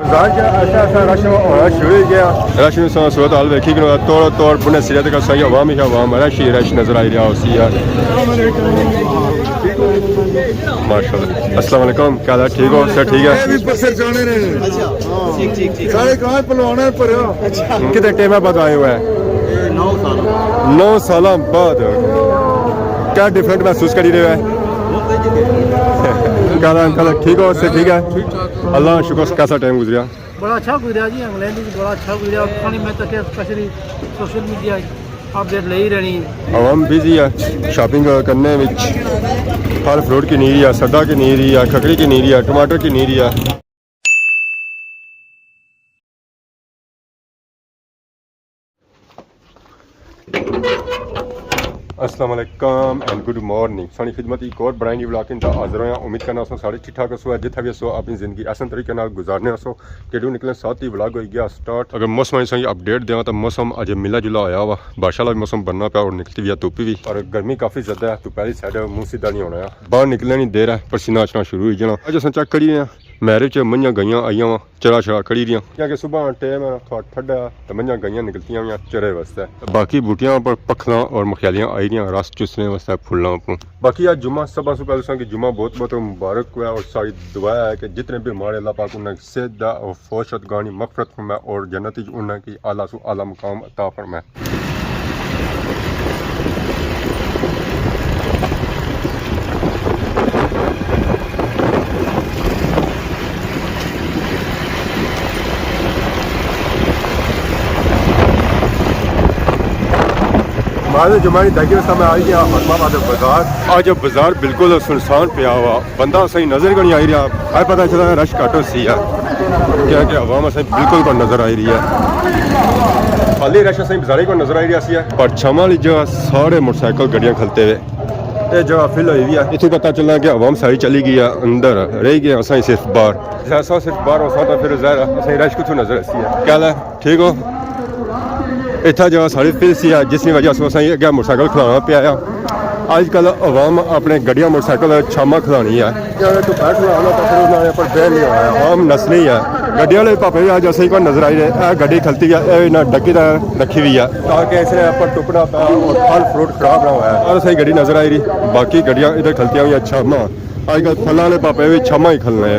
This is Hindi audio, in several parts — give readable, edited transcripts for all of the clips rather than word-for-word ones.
ऐसा रश होना शुरू हो गया रश सूरत हाल वेखी कि तौर पुणे सिरे तक सही अवाम ही अवाम रश ही रश नजर आई रहा उसी यार माशाल्लाह। अस्सलाम वालेकुम क्या हाल ठीक हो सर ठीक है कितने टाइम बाद आए हुए हैं 9 साल बाद क्या डिफरेंट महसूस करी रहे हैं क्या अंकल ठीक हो सर ठीक है अल्लाह शुक्र कैसा टाइम गुजरिया बड़ा अच्छा गुजरा जी इंग्लैंड बड़ा अच्छा गुजरा खाने में तो स्पेशली सोशल मीडिया अपडेट ले ही रहनी आवाम बिजी है शॉपिंग करने में फल फ्रूट की नीरी है सदा की नीरी है खकड़ी की नीरी है टमाटर की नीरी है। अस्सलाम वालेकुम एंड गुड मॉर्निंग सारी खिदमत एक और ब्रांड व्लॉग इन हाजिर हो उम्मीद करना सो सारे ठीक ठाक हो जिथे भी सो अपनी जिंदगी आसान तरीके नाल गुजारने सो केडू निकले साथ ही व्लॉग हो गया स्टार्ट। अगर मौसम सही अपडेट देवा तो मौसम अज मिला जुला होया वा बारिश वाला मौसम बनना पाया और निकलती हुई धुप्प भी और गर्मी काफ़ी ज़्यादा है दोपहरी साइड मुँह सीधा नहीं होना बाहर निकलने नहीं दे रहा पसीना अचना शुरू हो जाना अज अस चेक करिए मैरिज च मंझा गईयां आईया वा चरा शरा खड़ी रही क्योंकि सुबह टाइम थोड़ा ठंडा तो मंझा गईयां निकलती हुई चरे वास्ते बाकी बूटियां पर पखला और मखियालियां आई रही रस चुसने वास्ते फुलों को बाकी आज जुम्मा सब से पहले कि जुम्मा बहुत बहुत मुबारक हुआ और सारी दुआ है कि जितने भी हमारे अल्लाह पाक उन्हें सेहत और फौशत गानी मफरत फरमाए और जन्नत उन्हें की आला सु आला मुकाम अता फरमाए। जुमानी दागी में आई गया फतमाबाद बाजार आज बाजार बिल्कुल सुनसान पिया हुआ बंदा सही नजर को नहीं आई रहा है पता चला रश घट सी है क्या कि आवाम सही बिल्कुल को नजर आई रही है खाली रश सही बाजारी को नजर आई रहा सी है पर छमा वाली जगह सारे मोटरसाइकिल गड्डियां खलते हुए ये जगह फिल हुई हुई है इतों पता चला कि आवाम सारी चली गई है अंदर रह गए असा सिर्फ बाहर ऐसा सिर्फ बाहर हो तो फिर ज़ाहिर रश कुछ नजर आती है क्या है ठीक हो इतना जगह सारी फिल सी है जिसकी वजह से असें अगर मोटरसाइकिल खिलाना पाया अजकल आवाम अपने गड्डियां मोटरसाइकिल शामा खिलानी है दोपहर खिलाना तो फिर उन्होंने पर बहन नहीं आया आवाम नसली है गड्डियां वाले पापे भी अज असें को नजर आई रहे गड्डी खलती है ना डक्की रखी हुई है ताकि इसने पर टुकड़ा पाया और फल फ्रूट खराब ना हुआ और सही गड्डी नजर आई रही बाकी गड्डियां इधर खलतियां हुई छामा अजकल फलों वाले पापे भी छमा ही खलने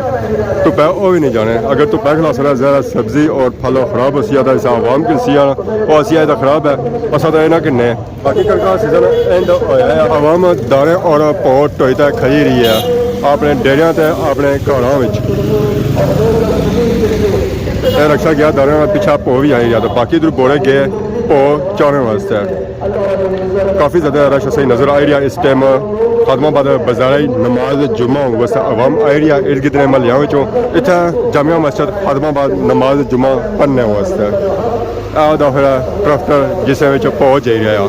धुप्पै वो भी नहीं जाने अगर धुप्पै खिला सकता ज़्यादा सब्जी और फल खराब हो तो इस आवाम की सी वो असिया तो खराब है असा तो इन्हें किन्ने बाकी कणक सीजन एंड होया आवाम दाने और पोट ढोई तो खाई रही है अपने डेरिया ते अपने घरों में रक्षा गया दाने पिछा भो भी आई तो बाकी इधर बोड़े गए भो चाने वास्ते काफ़ी ज़्यादा रश सही नज़र आई रहा इस टाइम खादमाबाद बाजार नमाज जुम्मा वास्ते आवाम आई रही है इर्द गिर्द महलियां इतना जामिया मस्जिद खादमाबाद नमाज जुम्मा पढ़ने वास्ते आदा फिर ट्रैक्टर जिस पहुँच जा रहा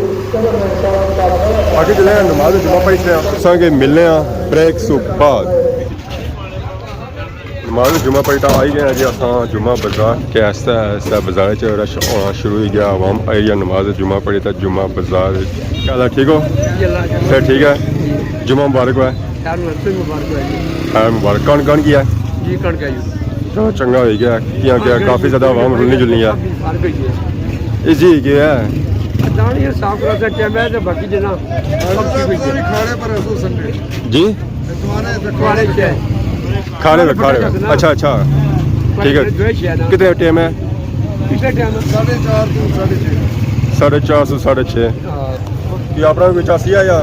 बाकी जो नमाज जुम्मा पढ़ते अस मिलने ब्रेक सु बाद नमाज जुम्मा पढ़ता आई गए जी अस जुम्मा बाजार के आस्ता आस्ता बाजार रश होना शुरू हो गया आवाम आई रही नमाज जुम्मा पढ़ी तो जुम्मा बाजार क्या ठीक हो सर ठीक है जुम्मा मुबारक हुआ है मुबारक कौन कौन किया जी चलो चंगा हो गया क्या क्या काफ़ी ज़्यादा आवाम रुलनी जुलनी है इजी क्या है जी खाने में अच्छा अच्छा ठीक है कितने टाइम है 4:30 से 6:30 ये अपना कोई चासी है या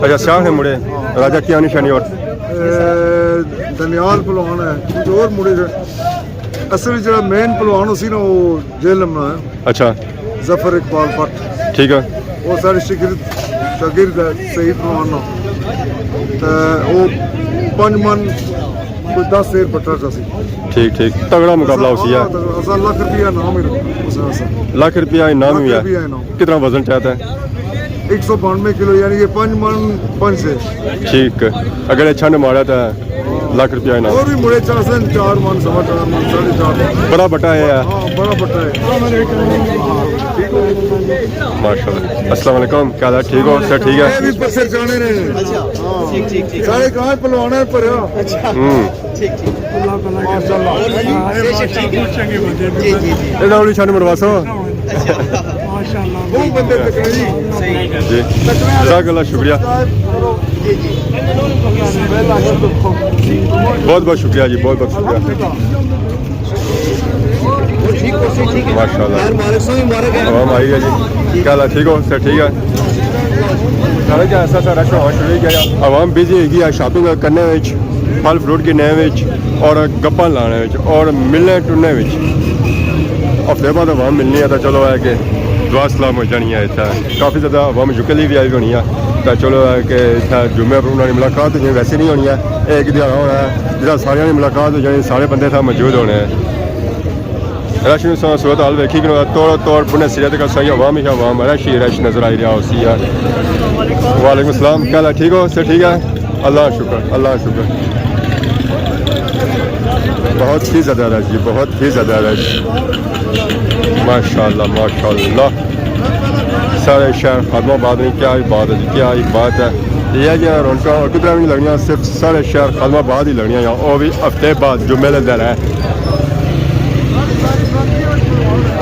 अच्छा शाह है मुड़े राजा क्या निशानी और दनियाल पहलवान है कुछ और मुड़े असल जो मेन पहलवान उसी ना वो जेल में है अच्छा जफर इकबाल भट्ट ठीक है वो सारे शागिर्द है सही पहलवान तो वो 5 मन कोई 10 शेर पट्टा चासी ठीक ठीक तगड़ा मुकाबला उसी है लाख रुपया नाम ही लाख रुपया इनाम ही है कितना वजन चाहता है 192 किलो यानी कि 5 मन 5 से ठीक अगर अच्छा ने मारा था लाख रुपया इनाम और भी मुड़े चाहते 4 मन 4.5 मन 4.5 बड़ा बटा है यार हाँ बड़ा बट्टा है माशाल्लाह। अस्सलाम वालेकुम, क्या हाल है? ठीक हो सर? ठीक ये है। भी पसर जाने ने अच्छा सारे कहाँ पलवाना है पर माशाल्लाह ये नाउली छाने मरवासो वो बंदे तक जी जी, जज़ाकल्लाह, शुक्रिया, बहुत बहुत शुक्रिया जी, बहुत बहुत शुक्रिया माशाल्लाह। आवाम आई है जी, क्या हाल है? ठीक हो सर? ठीक है। सारा क्या ऐसा रश होना शुरू किया आवाम बिजी है शॉपिंग करने फल फ्रूट गिनने और गप्पा लाने और मिलने टुरने हफ्ते बाद आवाम मिलनी है तो चलो है कि दुआ सलाम हो जानी है। इतना काफ़ी ज़्यादा आवाम जुकली भी आई होनी है तो चलो है कि इतना जुम्मे पर उन्होंने मुलाकात हो जाए, वैसे नहीं होनी है, एक दिहाड़ा होना है जिस सारे मुलाकात हो जानी, सारे बंदे था मौजूद होने हैं। रश में सूरत हाल वेखी कि तोड़ तोड़ पुणे सिरे तक सही अवाम ही अवाम रश ही रश नजर आई रहा उसी है। वालेकुम अस्सलाम, क्या हाल है? ठीक हो सर? ठीक है, अल्लाह शुक्र, अल्लाह शुक्र। बहुत ही ज़्यादा रश जी, बहुत ही ज़्यादा रश माशाल्लाह माशाल्लाह। सारे शहर खादमाबाद में क्या ही बात है जी, क्या ही बात है। ये जी रौनक और किधर भी नहीं लगनियाँ, सिर्फ सारे शहर खादमाबाद ही लगनियाँ यहाँ, और भी हफ्ते बाद जुम्मे लग रहा है।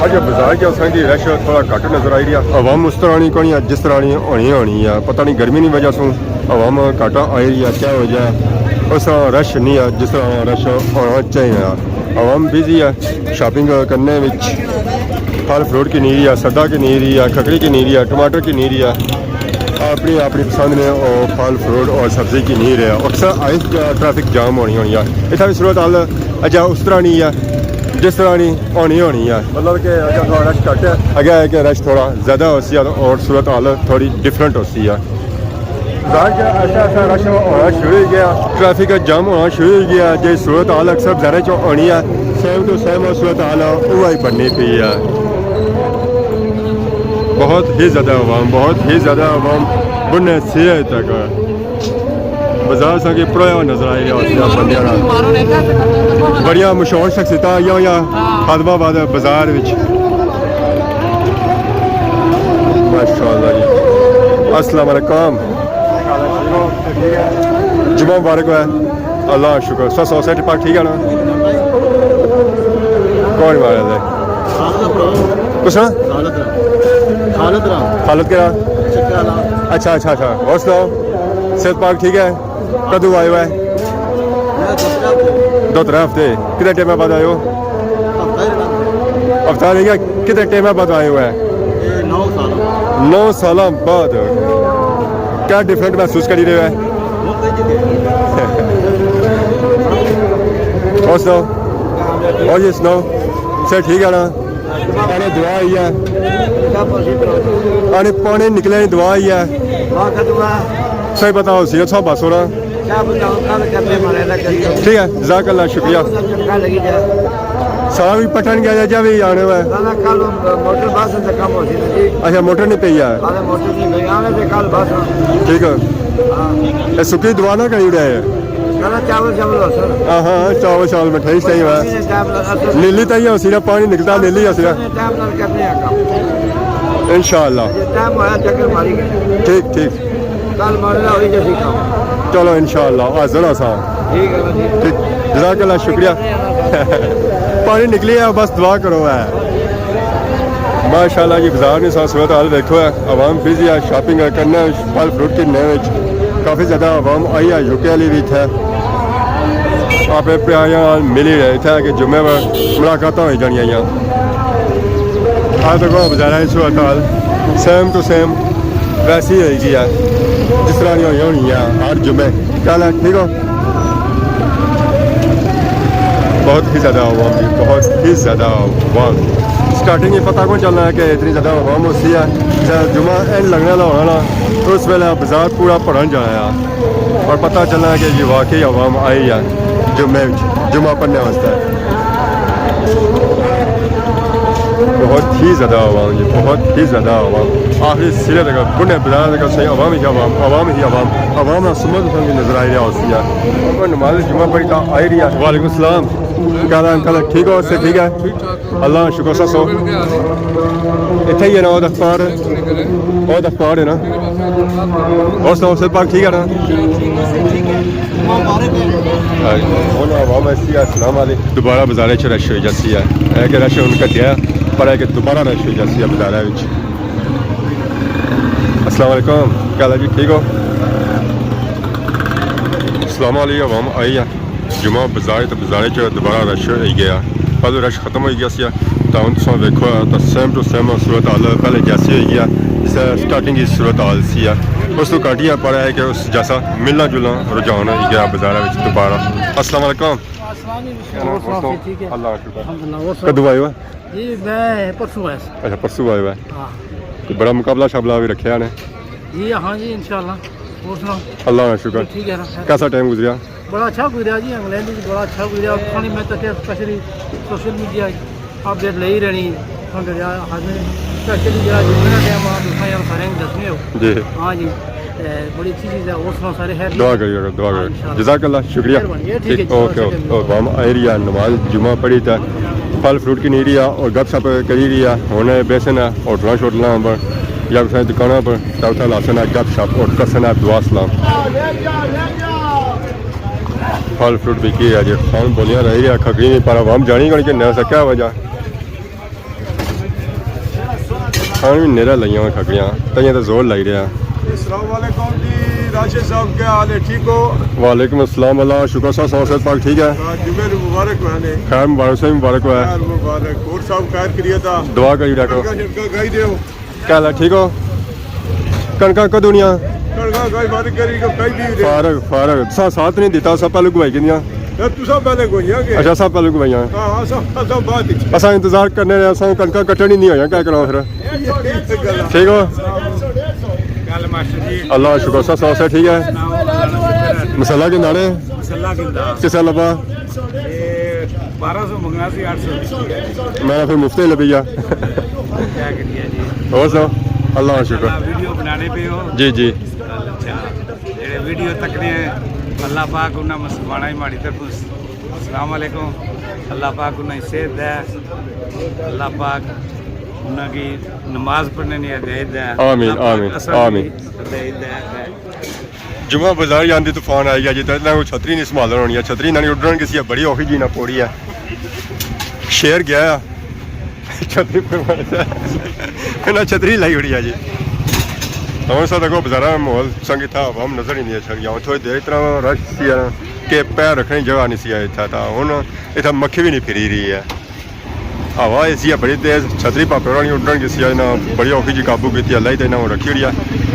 आज बाजार के असा की रश थोड़ा घट नजर आई रही है, आवाम उस तरह नहीं कोनी जिस तरह नहीं होनी है, पता नहीं गर्मी की वजह से आवाम घट आई रही है, क्या वजह है, उस तरह रश नहीं है जिस तरह रश होना चाहिए। आवाम बिजी है शॉपिंग करने में, फल फ्रूट की नीरी है, सदा की नीरी है, खकड़ी की नीरी है, टमाटर की नीरी है, अपनी अपनी पसंद ने और फल फ्रूट और सब्जी की नीर है। अक्सर आई ट्रैफिक जाम होनी है, इतना भी सूरत हाल अजा उस तरह नहीं है जिस तरह नहीं होनी है, मतलब कि अगर थोड़ा रश घट है, अगर है कि रश थोड़ा ज़्यादा होती है और सूरत हाल थोड़ी डिफरेंट होती है। ऐसा ऐसा रश होना शुरू हो गया, ट्रैफिक का जाम होना शुरू हो गया, जो सूरत हाल अक्सर ज़्यादा चो होनी है, सेम टू सेम सूरत हाल वही बननी पी है। बहुत ही ज़्यादा आवाम, बहुत ही ज़्यादा आवाम बुने सिरे तक बाजार से कि पूरा नजर आई रहा बंद बढ़िया मशहूर शख्सियत या खादमाबाद बाजार माशाल्लाह जी। अस्सलाम वालेकुम, जुम्मा मुबारक है, अल्लाह शुक्र। सोसाइटी पार्क ठीक है ना? कौन मारे थे कुछ ना खालद के अच्छा अच्छा अच्छा, और सुनाओ सेहत पार्क ठीक है? कदू आए हुआ है? 2-3 हफ्ते। कितने टाइम बाद आए हो? हफ्ता नहीं गया, कितने टाइम बाद आए हुए हैं? 9 साल बाद। क्या डिफरेंट महसूस करी रहे हैं? और सुनाओ, और ये सुनाओ सर ठीक है ना? पानी दुआ ही है, पानी निकले दुआ ही है, सही बताओ सीरत साहब बस हो रहा ठीक है, जज़ाकल्लाह, शुक्रिया। सारा भी पटन गया जा भी आने हुआ है? अच्छा मोटर नहीं पी है, ठीक है। सुखी दुआ ना करी रहे है? हाँ चावल चावल मिठाई सही है, नीली तो ही सीरा पानी निकलता नीली है सीरा, इंशाअल्लाह ठीक ठीक, चलो इंशाअल्लाह हाजिर आसान ठीक, जज़ाकल्लाह, शुक्रिया। पानी निकली है बस दुआ करो है। माशाल्लाह जी बाजार में सूरत हाल देखो है, आवाम बिजी है शॉपिंग करने फल फ्रूट की नए काफ़ी ज़्यादा आवाम आई है, यूके वाली भी थे आप प्यार मिल ही रहे थे कि जुम्मे पर मुलाकात हो जानिया आज तक बाजार है सूरत हाल सेम टू सेम वैसी ही रहेगी है जिस तरह नहीं होनी है हर जुम्मे। क्या है ठीक हो? बहुत ही ज़्यादा आवाम जी, बहुत ही ज़्यादा आवाम। स्टार्टिंग में पता कौन चलना है कि इतनी ज़्यादा आवाम होती है, जब जुम्मा एंड लगने वाला होना ना तो उस वेले बाजार पूरा भरन जाना है और पता चलना है कि जी वाकई आवाम आई है जुम्मे जुम्मा पढ़ने वास्ते। बहुत ही ज़्यादा आवाम जी, बहुत ही ज़्यादा आवाम। आखिरी सिरे तक बुढ़े बाजार तक सही आवाम ही आवाम, आवाम ही आवाम, आवाम सुमत की नजर आ रहा होती है। नमाज जुमा पढ़ी का आई रही है। वालेकुम सलाम, क्या अंकल ठीक हो? से ठीक है, अल्लाह शुक्र सा सो इतने ही है ना। वो अखबार है ना, और सुनाओ से पाक ठीक है ना? आवाम ऐसी है। अस्सलाम वालेकुम। दोबारा बाजार च रश हो जाती है कि रश उनका दिया पर है कि दोबारा रश हो जाती है बाजार। अस्सलाम वालेकुम, क्या हाल है जी, ठीक हो? अस्सलाम वालेकुम। आवाम आई है जुमा बाजार तो बाजार च दोबारा रश हो गया। पहले रश खत्म हो गया सी तो हम तुम देखो तो सेम टू सेम सूरत हाल पहले जैसी हो गया जिस स्टार्टिंग की सूरत हाल सी है उस तो घट ही पर है कि उस जैसा मिलना जुलना रुझान हो गया बाजार दोबारा। अस्सलाम वालेकुम। ठीक है अल्लाह का शुक्र। अल्हम्दुलिल्लाह। कदों आए हो? जी मैं परसों आया। अच्छा परसों आए हुआ है। हाँ कोई बड़ा मुकाबला शाबला भी रखे ने? जी हाँ जी इंशाल्लाह। और सुनाओ? अल्लाह का शुक्र। ठीक है ना? कैसा टाइम गुजरिया? बड़ा अच्छा गुजरा जी, इंग्लैंड में बड़ा अच्छा गुजरा। खाने में तो स्पेशली सोशल मीडिया अपडेट ले ही रहनी स्पेशली जरा जितना टाइम आप यार सारे दसने हो जी हाँ जी बड़ी अच्छी चीज़ है। और सुनाओ सारे खैर? दुआ करिए दुआ करिए, जज़ाकल्लाह, शुक्रिया। ठीक है ओके ओके। हम आई रही है नमाज जुमा पढ़ी था फल फ्रूट की नहीं रही है और गपशप करी रही है। होने बेसन है होटलों शोटलों पर या किसी दुकानों पर चौथा लासन है गपशप और कसन है दुआ सलाम। फल फ्रूट बिकी है जी, खान बोलियाँ रही है खकरी नहीं पर हम जानी कहीं कि न सका वजह खान भी नेरा लगिया हुआ खकरियाँ तइयाँ तो जोर लग रहा। अस्सलाम वालेकुम जी, राशिद साहब क्या हाल है, ठीक हो? वालेकुम अस्सलाम, अल्लाह शुक्र साहब सौ पाक ठीक है। जुमे मुबारक बहने, खैर मुबारक से मुबारक हुआ है। मुबारक। और साहब खैर करिए था, दुआ करी रखो। गाई दो क्या हाल है, ठीक हो? कणका कदों नहीं कड़का गाई बारिक करी को कई भी दे फारग फारग साथ नहीं दिता सब पहले गुवाई किया। तू सब पहले कोई है के? अच्छा सब पहले गुवाइया हां सब बात ही असा इंतजार करने रहे असा कणका कटनी नहीं होया क्या करो फिर ठीक हो? कल मास्टर जी अल्लाह शुक्र सा सौ से ठीक है। मसाला के नाले मसला किंदा किसा लबा ये 1200 मंगना सी 800 मैं फिर मुफ्त ही लबिया क्या करिए जी। और सुनो अल्लाह का शुक्र। वीडियो बनाने पे हो जी जी अच्छा जेड़े वीडियो तकने अल्लाह पाक उन्हें मुसलमाना ही माड़ी तरफ अस्सलाम वालेकुम। अल्लाह पाक उन्हें सेहत दे, अल्लाह पाक उनकी नमाज पढ़ने की हिदायत दे। आमीन आमीन आमीन। जुमा बाजार जाती तूफान आई गया जितना कोई छतरी नहीं संभालन होनी है। छतरी ना उड्डन किसी बड़ी औखी जी ना पौड़ी है। शेर गया छतरी ना छतरी लाई उड़ी है जी। हम सा देखो बाजार में माहौल संग था हम नजर ही नहीं छड़िया थोड़ी देर इतना रश सी कि पैर रखने की जगह नहीं सी इतना था। हूँ इतना मक्खी भी नहीं फिरी रही है। हवा ऐसी है बड़ी तेज छतरी पापे नहीं उड्डन किसी ना बड़ी औखी जी काबू की अल्लाह ही तो इन्हें रखी हुई है।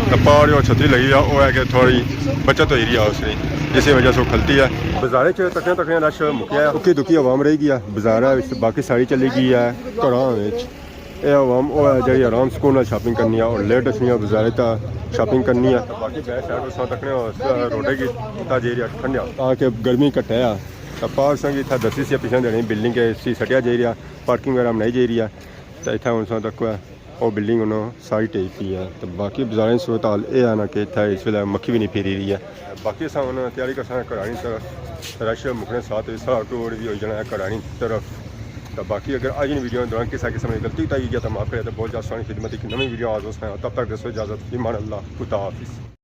तो पार और छतरी लगी है वो है कि थोड़ी बचत हो रही है उसकी जिस वजह से वो खलती है। बाजारे तकने तकने रश मुक्या उकी दुखी आवाम रही गई है। बाजारा बाकी सारी चली गई है घरों ये आवाम वो है जी आराम सुकून शॉपिंग करनी है और लेट अच्छी बाजारे तो शॉपिंग करनी है। बाकी बैठ साइड तकने रोडे की एरिया ठंडा ताकि गर्मी घटे है तो पार संग इतना दसी से पिछले देनी बिल्डिंग के सटिया जा रहा पार्किंग वगैरह बनाई जा रही है तो इतना हूँ तक वो बिल्डिंग उन्होंने सारी टेक पी है। तो बाकी बाजार की सूरत हाल यह है ना कि इतना इस वे मक्खी भी नहीं फिरी रही है। बाकी अस उन्होंने तैयारी कर घरानी तरफ रश मुकने साथ सारा टूर भी हो जाना है घरानी तरफ। तो बाकी अगर आज इन वीडियो के दौरान किसी किस्म की गलती उठाई गया तो माफ़ करें तो बहुत ज़्यादा खिदमत की नई वीडियो आज उसमें तब तक दसो इजाज़त ईमान अल्लाह खुदा हाफिज़।